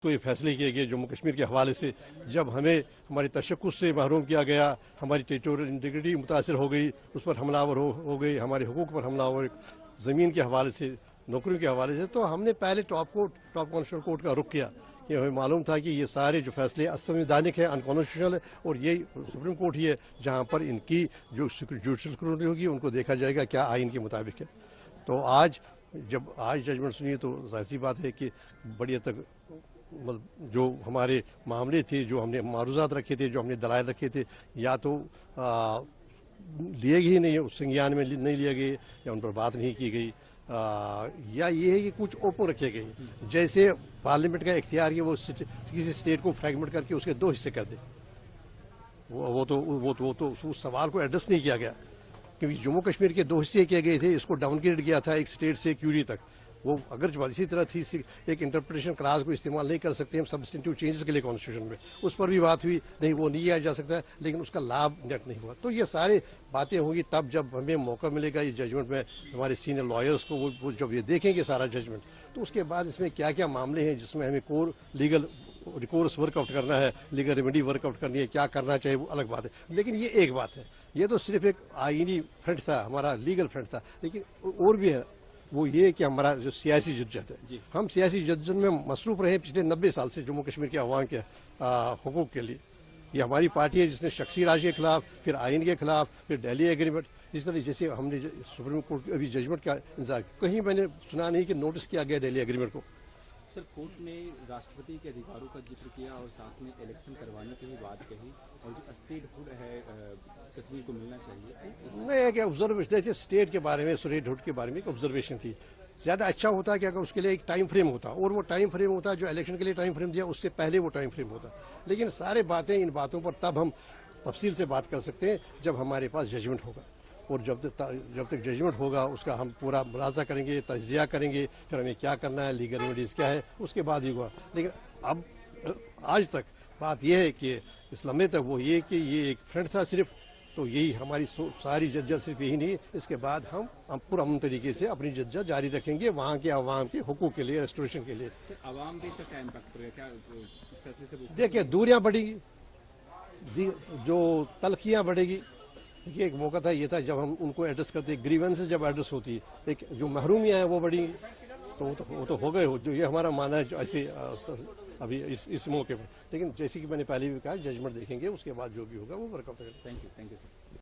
تو یہ فیصلے کیے گئے جموں کشمیر کے حوالے سے، جب ہمیں ہماری تشخص سے محروم کیا گیا، ہماری ٹیریٹوریل انٹیگریٹی متاثر ہو گئی، اس پر حملہ آور ہو گئی، ہمارے حقوق پر حملہ آور زمین کے حوالے سے، نوکریوں کے حوالے سے، تو ہم نے پہلے ٹاپ کانسٹیٹیوشنل کورٹ کا رخ کیا کہ ہمیں معلوم تھا کہ یہ سارے جو فیصلے اسنویدھانک ہیں، انکانسٹیٹیوشنل ہے، اور یہ سپریم کورٹ ہی ہے جہاں پر ان کی جو جوڈیشل اسکروٹنی ہوگی ان کو دیکھا جائے گا کیا آئین کے مطابق ہے۔ تو آج ججمنٹ سنی تو ظاہر سی بات ہے کہ بڑی حد تک جو ہمارے معاملے تھے، جو ہم نے معروضات رکھے تھے، جو ہم نے دلائل رکھے تھے، یا تو لیے گئے ہی نہیں، سنگیان میں نہیں لیے گئے، یا ان پر بات نہیں کی گئی، یا یہ ہے کہ کچھ اوپن رکھے گئے، جیسے پارلیمنٹ کا اختیار ہے وہ کسی اسٹیٹ کو فریگمنٹ کر کے اس کے 2 حصے کر دے۔ وہ تو اس سوال کو ایڈریس نہیں کیا گیا، کیونکہ جموں کشمیر کے 2 حصے کیے گئے تھے، اس کو ڈاؤن گریڈ کیا تھا ایک اسٹیٹ سے کیوری تک۔ وہ اگر اسی طرح تھی، ایک انٹرپریٹیشن کلاس کو استعمال نہیں کر سکتے ہم سبسٹنٹیو چینجز کے لیے کانسٹیٹیوشن میں، اس پر بھی بات ہوئی، نہیں وہ نہیں کیا جا سکتا، لیکن اس کا لابھ نیٹ نہیں ہوا۔ تو یہ سارے باتیں ہوں گی تب جب ہمیں موقع ملے گا یہ ججمنٹ میں، ہمارے سینئر لائرز کو وہ جب یہ دیکھیں گے سارا ججمنٹ، تو اس کے بعد اس میں کیا کیا معاملے ہیں جس میں ہمیں کور لیگل ریکورس ورک آؤٹ کرنا ہے، لیگل ریمیڈی ورک آؤٹ کرنی ہے، کیا کرنا چاہیے وہ الگ بات ہے۔ لیکن یہ ایک بات ہے، یہ تو صرف ایک آئینی فرنٹ تھا، ہمارا لیگل فرنٹ تھا، لیکن اور بھی ہے، وہ یہ کہ ہمارا جو سیاسی جدوجہد ہے، ہم سیاسی جدوجہد میں مصروف رہے پچھلے 90 سال سے جموں کشمیر کے عوام کے حقوق کے لیے۔ یہ ہماری پارٹی ہے جس نے شخصی راج کے خلاف، پھر آئین کے خلاف، پھر ڈیلی ایگریمنٹ، اس طرح جیسے ہم نے سپریم کورٹ ابھی ججمنٹ کا انتظار، کہیں میں نے سنا نہیں کہ نوٹس کیا گیا ڈیلی ایگریمنٹ کو۔ سر، کورٹ نے راشٹرپتی کے ادھیکاروں کا ذکر کیا اور ساتھ میں الیکشن کروانے کی بھی بات کہی، اور جو اسٹیٹ ہوڈ ہے کشمیر کو ملنا چاہیے۔ نہیں ہے کہ آبزرویشن دیکھیے، اسٹیٹ کے بارے میں، اسٹیٹ ہوڈ کے بارے میں ایک آبزرویشن تھی، زیادہ اچھا ہوتا کہ اگر اس کے لیے ایک ٹائم فریم ہوتا، اور وہ ٹائم فریم ہوتا جو الیکشن کے لیے ٹائم فریم دیا اس سے پہلے وہ ٹائم فریم ہوتا۔ لیکن سارے باتیں ان باتوں پر تب ہم تفصیل سے بات کر سکتے ہیں جب ہمارے پاس ججمنٹ ہوگا، اور جب تک ججمنٹ ہوگا اس کا ہم پورا ملاحظہ کریں گے، تجزیہ کریں گے، پھر ہمیں کیا کرنا ہے، لیگل ریمیڈیز کیا ہے، اس کے بعد ہی ہوگا۔ لیکن اب آج تک بات یہ ہے کہ اس لمحے تک وہ یہ کہ یہ ایک فرنٹ تھا صرف، تو یہی ہماری ساری جدوجہد صرف یہی نہیں، اس کے بعد ہم پرامن طریقے سے اپنی جدوجہد جاری رکھیں گے وہاں کے عوام کے حقوق کے لیے، ریسٹوریشن کے لیے۔ عوام بھی اس کا کیا امپیکٹ پڑے گا، کیا اس فیصلے سے دیکھیں دوریاں بڑھیں گی، جو تلخیاں بڑھے گی۔ دیکھیے ایک موقع تھا، یہ تھا جب ہم ان کو ایڈریس کرتے، گریونسز جب ایڈریس ہوتی ہے، ایک جو محرومیاں ہیں وہ بڑھی، تو وہ تو ہو گئے ہو، جو یہ ہمارا ماننا ہے جو ایسے ابھی اس موقع پر۔ لیکن جیسے کہ میں نے پہلے بھی کہا، ججمنٹ دیکھیں گے، اس کے بعد جو بھی ہوگا وہ ورک آؤٹ کریں گے۔ Thank you sir.